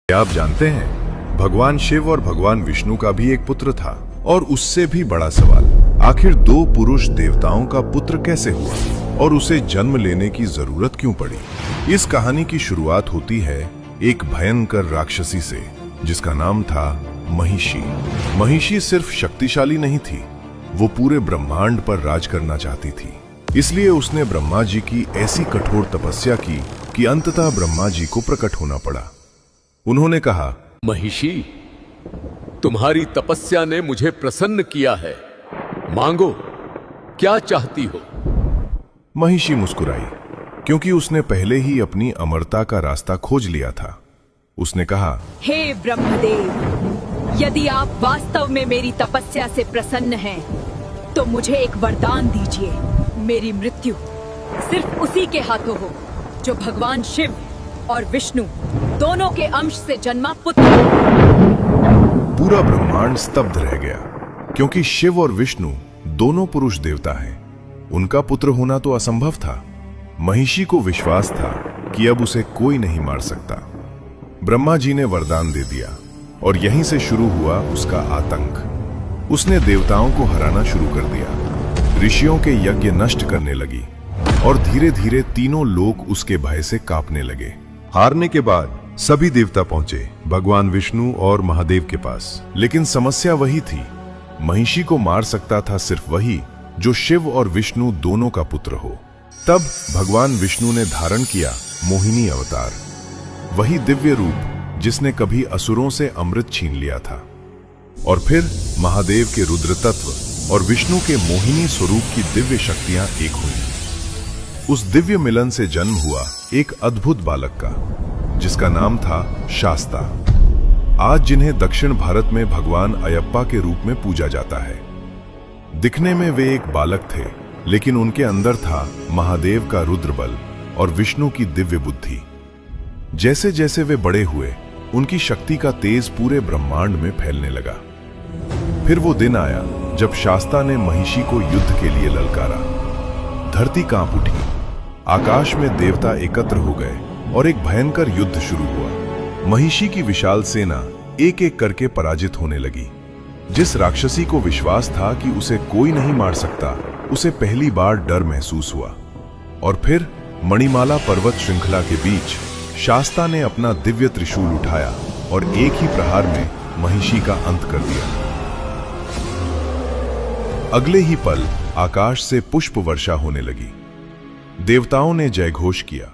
क्या आप जानते हैं भगवान शिव और भगवान विष्णु का भी एक पुत्र था। और उससे भी बड़ा सवाल, आखिर दो पुरुष देवताओं का पुत्र कैसे हुआ और उसे जन्म लेने की जरूरत क्यों पड़ी। इस कहानी की शुरुआत होती है एक भयंकर राक्षसी से जिसका नाम था महिषी। महिषी सिर्फ शक्तिशाली नहीं थी, वो पूरे ब्रह्मांड पर राज करना चाहती थी। इसलिए उसने ब्रह्मा जी की ऐसी कठोर तपस्या की कि अंततः ब्रह्मा जी को प्रकट होना पड़ा। उन्होंने कहा, महिषी, तुम्हारी तपस्या ने मुझे प्रसन्न किया है, मांगो, क्या चाहती हो। महिषी मुस्कुराई क्योंकि उसने पहले ही अपनी अमरता का रास्ता खोज लिया था। उसने कहा, हे ब्रह्मदेव, यदि आप वास्तव में मेरी तपस्या से प्रसन्न हैं, तो मुझे एक वरदान दीजिए। मेरी मृत्यु सिर्फ उसी के हाथों हो जो भगवान शिव और विष्णु दोनों के अंश से जन्मा पुत्र। पूरा ब्रह्मांड स्तब्ध रह गया क्योंकि शिव और विष्णु दोनों पुरुष देवता हैं। उनका पुत्र होना तो असंभव था। महिषी को विश्वास था कि अब उसे कोई नहीं मार सकता। ब्रह्मा जी ने वरदान दे दिया और यहीं से शुरू हुआ उसका आतंक। उसने देवताओं को हराना शुरू कर दिया, ऋषियों के यज्ञ नष्ट करने लगी और धीरे धीरे तीनों लोग उसके भय से कांपने लगे। हारने के बाद सभी देवता पहुंचे भगवान विष्णु और महादेव के पास, लेकिन समस्या वही थी, महिषी को मार सकता था सिर्फ वही जो शिव और विष्णु दोनों का पुत्र हो। तब भगवान विष्णु ने धारण किया मोहिनी अवतार, वही दिव्य रूप जिसने कभी असुरों से अमृत छीन लिया था। और फिर महादेव के रुद्र तत्व और विष्णु के मोहिनी स्वरूप की दिव्य शक्तियां एक हुई। उस दिव्य मिलन से जन्म हुआ एक अद्भुत बालक का जिसका नाम था शास्ता। आज जिन्हें दक्षिण भारत में भगवान अयप्पा के रूप में पूजा जाता है। दिखने में वे एक बालक थे, लेकिन उनके अंदर था महादेव का रुद्र बल और विष्णु की दिव्य बुद्धि। जैसे जैसे वे बड़े हुए, उनकी शक्ति का तेज पूरे ब्रह्मांड में फैलने लगा। फिर वो दिन आया जब शास्ता ने महिषी को युद्ध के लिए ललकारा। धरती कांप उठी, आकाश में देवता एकत्र हो गए और एक भयंकर युद्ध शुरू हुआ। महिषी की विशाल सेना एक एक करके पराजित होने लगी। जिस राक्षसी को विश्वास था कि उसे कोई नहीं मार सकता, उसे पहली बार डर महसूस हुआ। और फिर मणिमाला पर्वत श्रृंखला के बीच शास्ता ने अपना दिव्य त्रिशूल उठाया और एक ही प्रहार में महिषी का अंत कर दिया। अगले ही पल आकाश से पुष्प वर्षा होने लगी। देवताओं ने जयघोष किया,